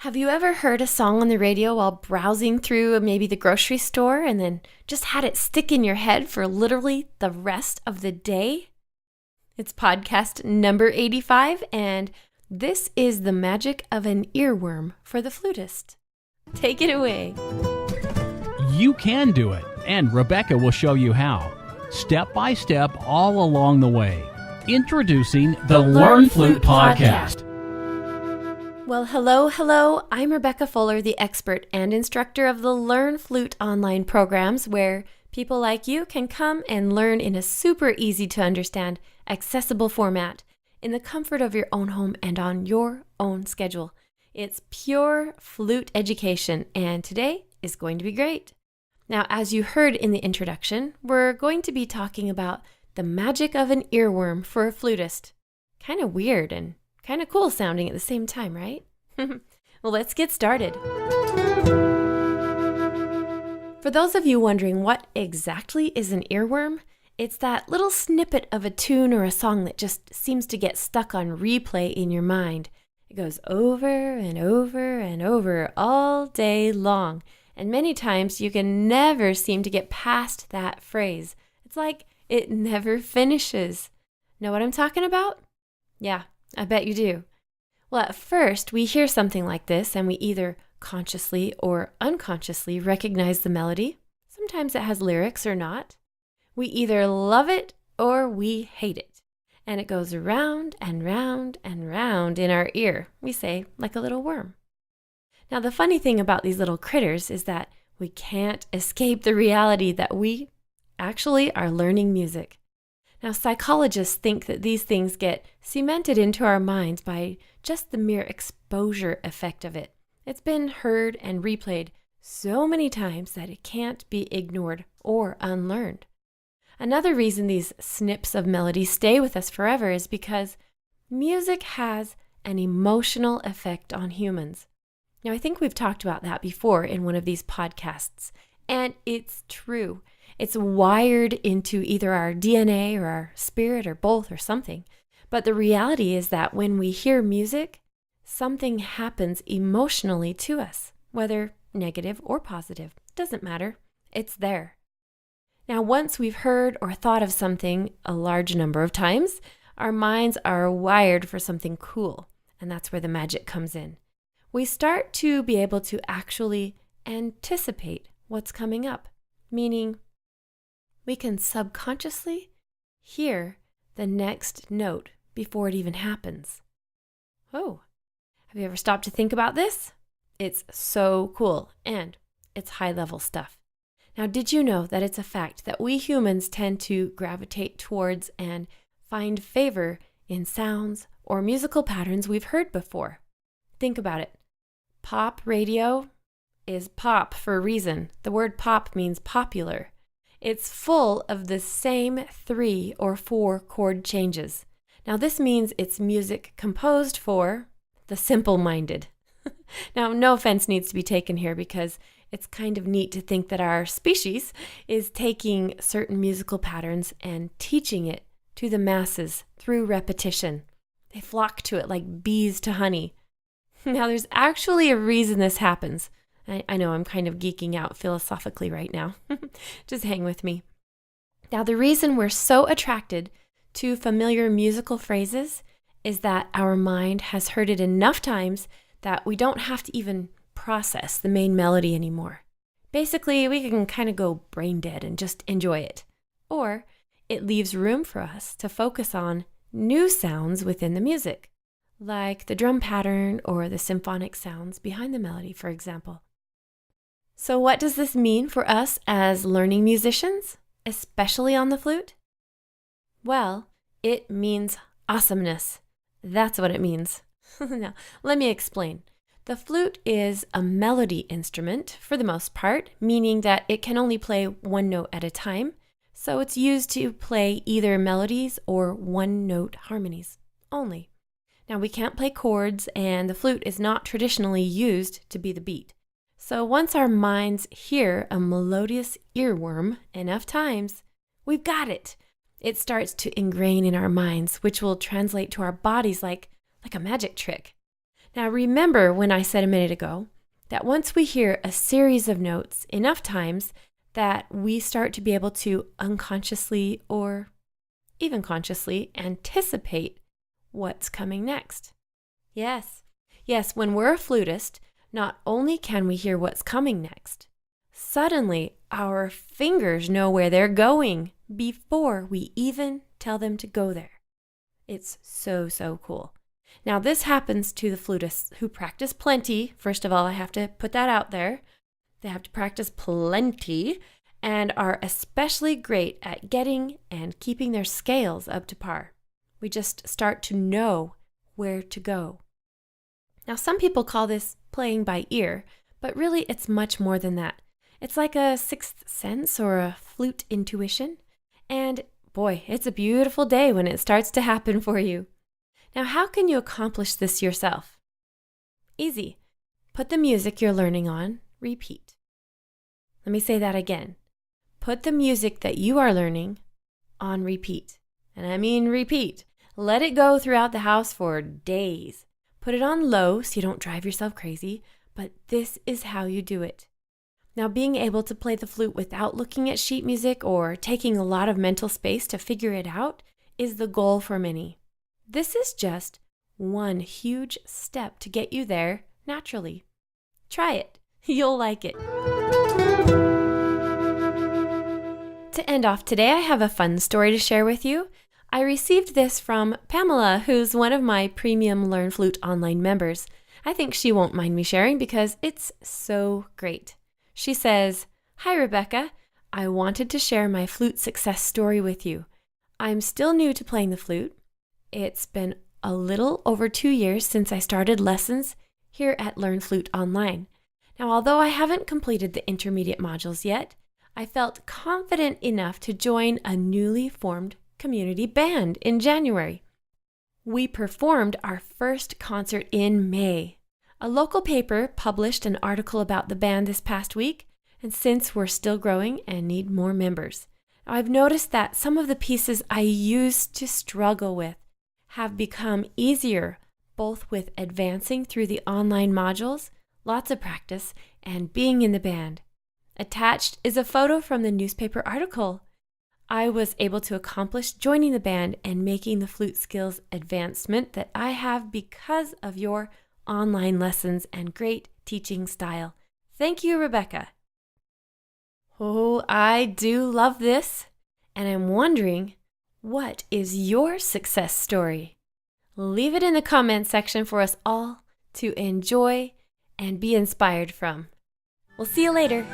Have you ever heard a song on the radio while browsing through maybe the grocery store and then just had it stick in your head for literally the rest of the day? It's podcast number 85, and this is the magic of an earworm for the flutist. Take it away. You can do it, and Rebecca will show you how, step by step all along the way. Introducing the Learn Flute Podcast. Well, hello. I'm Rebecca Fuller, the expert and instructor of the Learn Flute Online programs, where people like you can come and learn in a super easy to understand, accessible format in the comfort of your own home and on your own schedule. It's pure flute education, and today is going to be great. Now, as you heard in the introduction, we're going to be talking about the magic of an earworm for a flutist. Kind of weird and kind of cool sounding at the same time, right? Well, let's get started. For those of you wondering what exactly is an earworm, it's that little snippet of a tune or a song that just seems to get stuck on replay in your mind. It goes over and over and over all day long, and many times you can never seem to get past that phrase. It's like it never finishes. Know what I'm talking about? Yeah, I bet you do. Well, at first, we hear something like this and we either consciously or unconsciously recognize the melody. Sometimes it has lyrics or not. We either love it or we hate it. And it goes round and round and round in our ear. We say, like a little worm. Now, the funny thing about these little critters is that we can't escape the reality that we actually are learning music. Now, psychologists think that these things get cemented into our minds by just the mere exposure effect of it. It's been heard and replayed so many times that it can't be ignored or unlearned. Another reason these snips of melody stay with us forever is because music has an emotional effect on humans. Now, I think we've talked about that before in one of these podcasts, and it's true. It's wired into either our DNA or our spirit or both or something. But the reality is that when we hear music, something happens emotionally to us, whether negative or positive. Doesn't matter. It's there. Now, once we've heard or thought of something a large number of times, our minds are wired for something cool, and that's where the magic comes in. We start to be able to actually anticipate what's coming up, meaning we can subconsciously hear the next note before it even happens. Oh, have you ever stopped to think about this? It's so cool, and it's high-level stuff. Now, did you know that it's a fact that we humans tend to gravitate towards and find favor in sounds or musical patterns we've heard before? Think about it. Pop radio is pop for a reason. The word pop means popular. It's full of the same 3 or 4 chord changes. Now, this means it's music composed for the simple-minded. Now, no offense needs to be taken here because it's kind of neat to think that our species is taking certain musical patterns and teaching it to the masses through repetition. They flock to it like bees to honey. Now, there's actually a reason this happens. I know I'm kind of geeking out philosophically right now. Just hang with me. Now, the reason we're so attracted to familiar musical phrases is that our mind has heard it enough times that we don't have to even process the main melody anymore. Basically, we can kind of go brain dead and just enjoy it. Or it leaves room for us to focus on new sounds within the music, like the drum pattern or the symphonic sounds behind the melody, for example. So what does this mean for us as learning musicians, especially on the flute? Well, it means awesomeness. That's what it means. Now, let me explain. The flute is a melody instrument for the most part, meaning that it can only play one note at a time. So it's used to play either melodies or one-note harmonies only. Now, we can't play chords, and the flute is not traditionally used to be the beat. So once our minds hear a melodious earworm enough times, we've got it. It starts to ingrain in our minds, which will translate to our bodies like a magic trick. Now remember when I said a minute ago that once we hear a series of notes enough times that we start to be able to unconsciously or even consciously anticipate what's coming next. Yes, when we're a flutist, not only can we hear what's coming next, suddenly our fingers know where they're going before we even tell them to go there. It's so cool. Now this happens to the flutists who practice plenty. First of all, I have to put that out there. They have to practice plenty and are especially great at getting and keeping their scales up to par. We just start to know where to go. Now some people call this playing by ear, but really it's much more than that. It's like a sixth sense or a flute intuition. And boy, it's a beautiful day when it starts to happen for you. Now, how can you accomplish this yourself? Easy. Put the music you're learning on repeat. Let me say that again. Put the music that you are learning on repeat. And I mean repeat. Let it go throughout the house for days. Put it on low so you don't drive yourself crazy, but this is how you do it. Now, being able to play the flute without looking at sheet music or taking a lot of mental space to figure it out is the goal for many. This is just one huge step to get you there naturally. Try it. You'll like it. To end off today, I have a fun story to share with you. I received this from Pamela, who's one of my premium Learn Flute Online members. I think she won't mind me sharing because it's so great. She says, "Hi, Rebecca. I wanted to share my flute success story with you. I'm still new to playing the flute. It's been a little over 2 years since I started lessons here at Learn Flute Online. Now, although I haven't completed the intermediate modules yet, I felt confident enough to join a newly formed community band in January. We performed our first concert in May. A local paper published an article about the band this past week, and since we're still growing and need more members, I've noticed that some of the pieces I used to struggle with have become easier, both with advancing through the online modules, lots of practice, and being in the band. Attached is a photo from the newspaper article. I was able to accomplish joining the band and making the flute skills advancement that I have because of your online lessons and great teaching style. Thank you, Rebecca." Oh, I do love this, and I'm wondering, what is your success story? Leave it in the comments section for us all to enjoy and be inspired from. We'll see you later.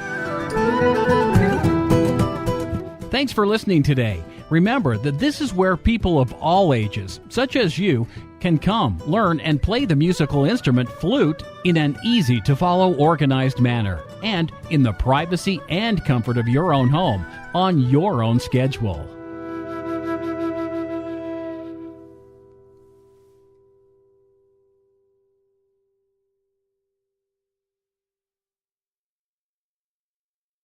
Thanks for listening today. Remember that this is where people of all ages, such as you, can come, learn, and play the musical instrument flute in an easy-to-follow, organized manner, and in the privacy and comfort of your own home, on your own schedule.